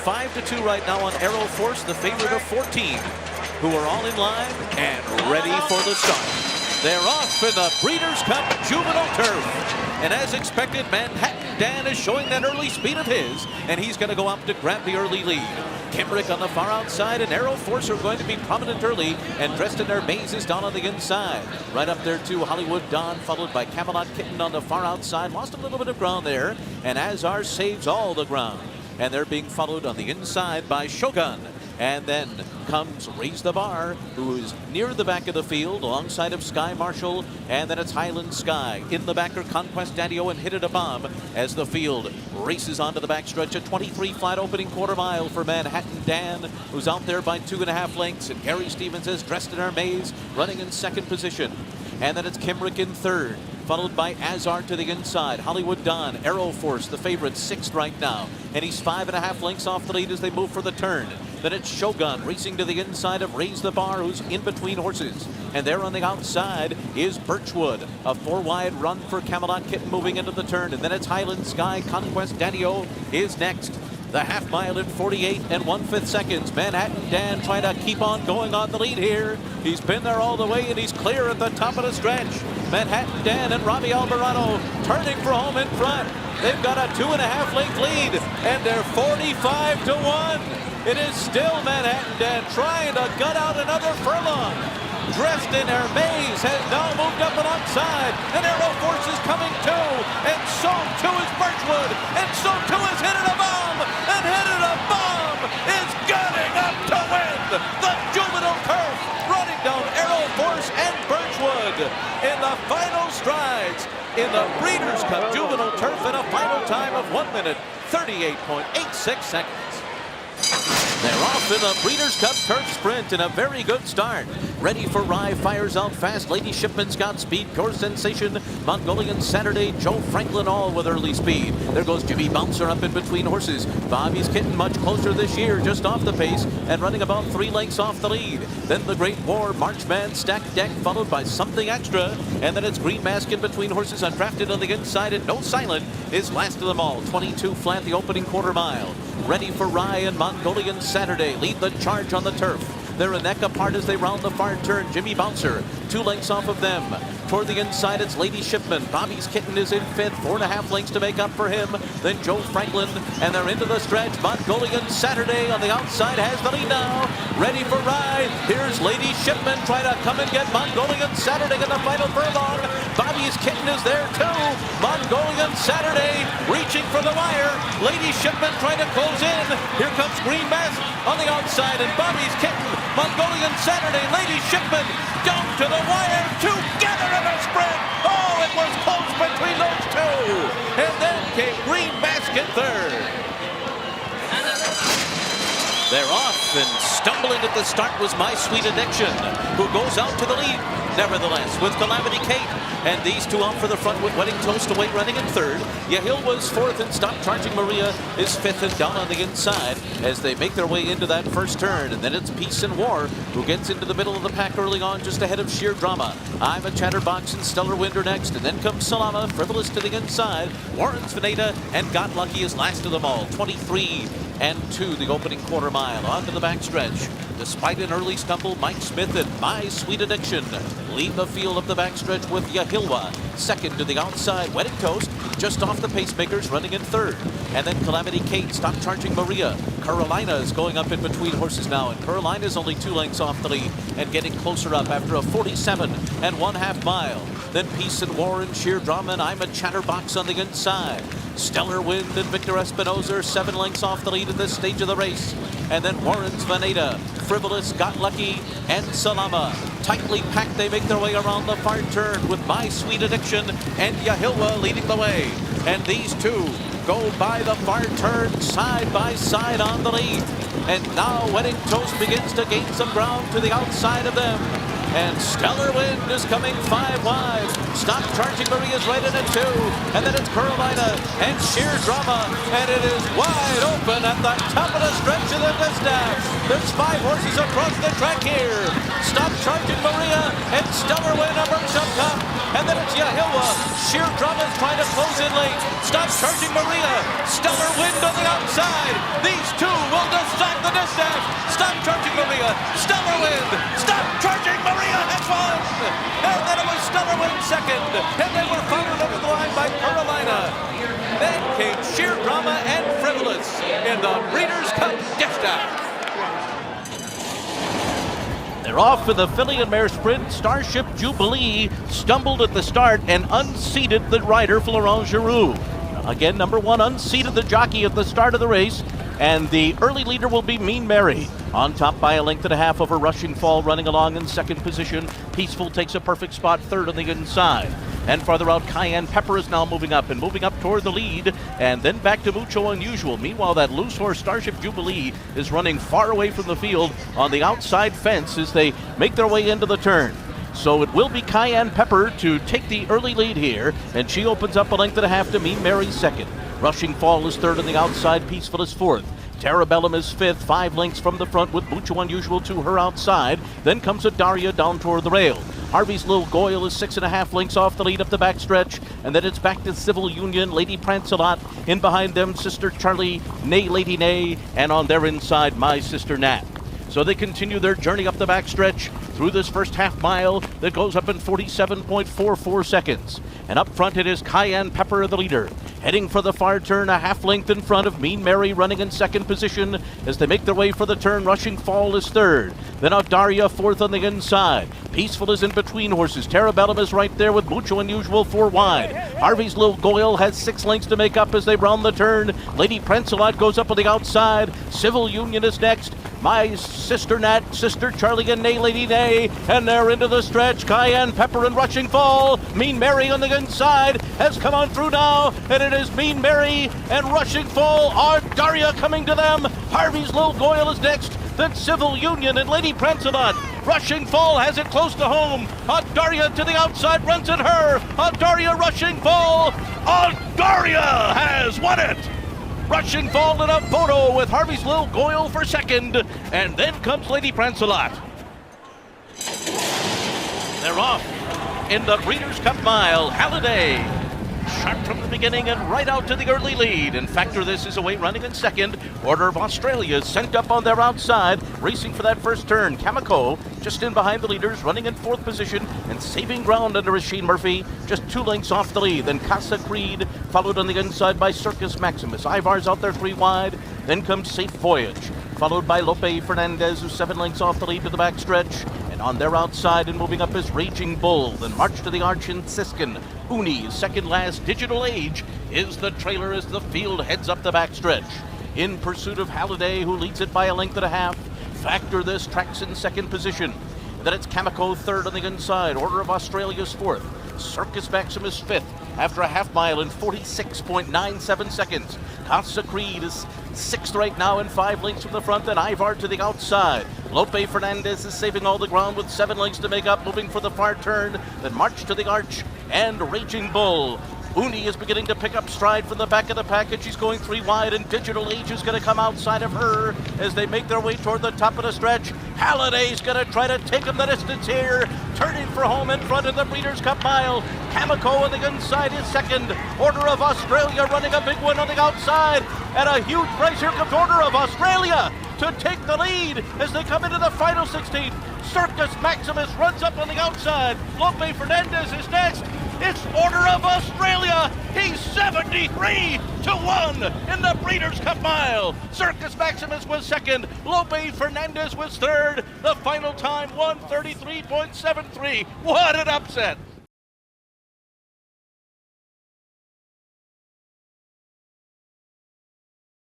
5-2 right now on Arrow Force, the favorite of 14, who are all in line and ready for the start. They're off in the Breeders' Cup Juvenile Turf. And as expected, Manhattan Dan is showing that early speed of his, and he's going to go up to grab the early lead. Kimbrick on the far outside and Arrow Force are going to be prominent early, and dressed in their mazes down on the inside. Right up there too, Hollywood Dawn, followed by Camelot Kitten on the far outside. Lost a little bit of ground there, and Azar saves all the ground. And they're being followed on the inside by Shogun. And then comes Raise the Bar, who is near the back of the field alongside of Sky Marshall. And then it's Highland Sky. In the back are Conquest Daddy-O and Hit It a Bomb as the field races onto the backstretch. A 23 flat opening quarter mile for Manhattan Dan, who's out there by 2.5 lengths. And Gary Stevens is dressed in our maze, running in second position. And then it's Kimbrick in third, followed by Azar to the inside. Hollywood Dawn, Arrow Force, the favorite, sixth right now. And he's 5.5 lengths off the lead as they move for the turn. Then it's Shogun racing to the inside of Raise the Bar, who's in between horses. And there on the outside is Birchwood. A 4-wide run for Camelot Kitten moving into the turn. And then it's Highland Sky. Conquest Daddy-O is next. The half mile in 48 and 1/5 seconds. Manhattan Dan trying to keep on going on the lead here. He's been there all the way and he's clear at the top of the stretch. Manhattan Dan and Robbie Alvarado turning for home in front. They've got a 2.5 length lead and they're 45-1. It is still Manhattan Dan trying to gut out another furlong. Dressed in their maze has now moved up alongside, and Arrow Force is coming too, and so too is Birchwood, and so too is Hit It a Bomb, and Hit It a Bomb is gunning up to win the Juvenile Turf, running down Arrow Force and Birchwood in the final strides in the Breeders' Cup Juvenile Turf in a final time of 1 minute 38.86 seconds. They're off in the Breeders' Cup Turf Sprint in a very good start. Ready for Rye, fires out fast. Lady Shipman's got speed. Pure Sensation, Mongolian Saturday, Joe Franklin all with early speed. There goes Jimmy Bouncer up in between horses. Bobby's Kitten much closer this year, just off the pace and running about 3 lengths off the lead. Then the Great War, Marchman, Stacked Deck, followed by Something Extra. And then it's Green Mask in between horses, Undrafted on the inside, and No Silent is last of them all. 22 flat the opening quarter mile. Ready for Rye and Mongolian Saturday lead the charge on the turf. They're a neck apart as they round the far turn. Jimmy Bouncer 2 lengths off of them. Toward the inside, it's Lady Shipman. Bobby's Kitten is in fifth, 4.5 lengths to make up for him. Then Joe Franklin, and they're into the stretch. Mongolian Saturday on the outside has the lead now. Ready for Rye. Here's Lady Shipman trying to come and get Mongolian Saturday in the final furlong. Bobby's Kitten is there too. Mongolian Saturday reaching for the wire. Lady Shipman trying to close in. Here comes Green Mask on the outside, and Bobby's Kitten, Mongolian Saturday, Lady Shipman down to the wire together in a sprint. Oh, it was close between those two. And then came Green Mask in third. They're off, and stumbling at the start was My Sweet Addiction, who goes out to the lead, nevertheless, with Calamity Kate. And these two off for the front with Wedding Toast away running in third. Yahill was fourth, and Stopchargingmaria is fifth and down on the inside as they make their way into that first turn. And then it's Peace and War, who gets into the middle of the pack early on, just ahead of Sheer Drama. I'm a Chatterbox and Stellar Wind are next, and then comes Salama, Frivolous to the inside. Warren's Veneta and Got Lucky is last of them all. 23-2 the opening quarter mile onto the backstretch. Despite an early stumble, Mike Smith and My Sweet Addiction lead the field up the backstretch with Yahilwa second to the outside. Wedding Toast just off the pacemakers running in third. And then Calamity Kate, Stopchargingmaria. Carolina is going up in between horses now, and Carolina's only 2 lengths off the lead and getting closer up after a 47.5 mile. Then Peace and War and Sheer Drama and I'm a Chatterbox on the inside. Stellar Wind and Victor Espinoza are 7 lengths off the lead at this stage of the race. And then Warren's Veneta, Frivolous, Got Lucky, and Salama. Tightly packed, they make their way around the far turn with My Sweet Addiction and Yahilwa leading the way. And these two go by the far turn side by side on the lead. And now Wedding Toast begins to gain some ground to the outside of them. And Stellar Wind is coming 5 wide. Stopchargingmaria is right in at 2. And then it's Carolina and Sheer Drama. And it is wide open at the top of the stretch of the distaff. There's 5 horses across the track here. Stopchargingmaria and Stellar Wind are up top. and then it's Yahiwa. Sheer Drama's trying to close in late. Stopchargingmaria. Stellar Wind on the outside. These two will decide the distance. Stopchargingmaria. Stellar Wind. Stopchargingmaria has won. And then it was Stellar Wind second. And they were followed over the line by Carolina. Then came Sheer Drama and Frivolous in the Breeders' Cup Distaff. They're off for the filly and mare sprint. Starship Jubilee stumbled at the start and unseated the rider Florent Giroux. Again, number one unseated the jockey at the start of the race, and the early leader will be Mean Mary. On top by a length and a half over Rushing Fall, running along in second position. Peaceful takes a perfect spot third on the inside. And farther out, Cayenne Pepper is now moving up toward the lead, and then back to Mucho Unusual. Meanwhile, that loose horse Starship Jubilee is running far away from the field on the outside fence as they make their way into the turn. So it will be Cayenne Pepper to take the early lead here, and she opens up a length and a half to Mean Mary second. Rushing Fall is third on the outside, Peaceful is fourth. Terrabellum is fifth, 5 lengths from the front with Mucho Unusual to her outside. Then comes Audarya down toward the rail. Harvey's Little Goyle is 6.5 lengths off the lead up the backstretch, and then it's back to Civil Union, Lady Prancelot. In behind them, Sister Charlie, Nay Lady Nay, and on their inside, My Sister Nat. So they continue their journey up the backstretch through this first half mile that goes up in 47.44 seconds. And up front it is Cayenne Pepper, the leader. Heading for the far turn, a half length in front of Mean Mary, running in second position. As they make their way for the turn, Rushing Fall is third. Then Audarya fourth on the inside. Peaceful is in between horses. Terrabellum is right there with Mucho Unusual 4 wide. Harvey's Little Goyle has 6 lengths to make up as they round the turn. Lady Prancelot goes up on the outside. Civil Union is next. My Sister Nat, Sister Charlie, and Nay Lady Nay. And they're into the stretch. Cayenne Pepper and Rushing Fall. Mean Mary on the inside has come on through now. And it is Mean Mary and Rushing Fall. Audarya coming to them. Harvey's Little Goyle is next. Then Civil Union and Lady Prancelot. Rushing Fall has it close to home. Audarya to the outside, runs at her. Audarya, Rushing Fall. Audarya has won it. Rushing Fall in a photo with Harvey's Little Goyle for second. And then comes Lady Prancelot. They're off in the Breeders' Cup Mile. Halliday, sharp from the beginning and right out to the early lead. And Factor This is away running in second. Order of Australia is sent up on their outside, racing for that first turn. Kamiko just in behind the leaders, running in fourth position and saving ground under Sheen Murphy, just 2 lengths off the lead. Then Casa Creed, followed on the inside by Circus Maximus. Ivar's out there 3 wide. Then comes Safe Voyage, followed by Lope Fernandez, who's 7 lengths off the lead to the backstretch. And on their outside and moving up is Raging Bull. Then March to the Arch in Siskin. Uni, second last. Digital Age is the trailer as the field heads up the backstretch. In pursuit of Halliday, who leads it by a length and a half. Factor This tracks in second position. Then it's Kamiko third on the inside. Order of Australia's fourth. Circus Maximus fifth after a half mile in 46.97 seconds. Casa Creed is sixth right now in 5 lengths from the front. Then Ivar to the outside. Lope Fernandez is saving all the ground with 7 lengths to make up, moving for the far turn. Then March to the Arch and Raging Bull. Uni is beginning to pick up stride from the back of the pack, and she's going 3 wide, and Digital Age is going to come outside of her as they make their way toward the top of the stretch. Halliday's going to try to take them the distance here, turning for home in front of the Breeders' Cup Mile. Kamiko on the inside is second. Order of Australia running a big one on the outside, and a huge race. Here comes Order of Australia to take the lead as they come into the final 16. Circus Maximus runs up on the outside. Lope Fernandez is next. It's Order of Australia. He's 73-1 in the Breeders' Cup Mile. Circus Maximus was second. Lope Fernandez was third. The final time, 1:33.73. What an upset.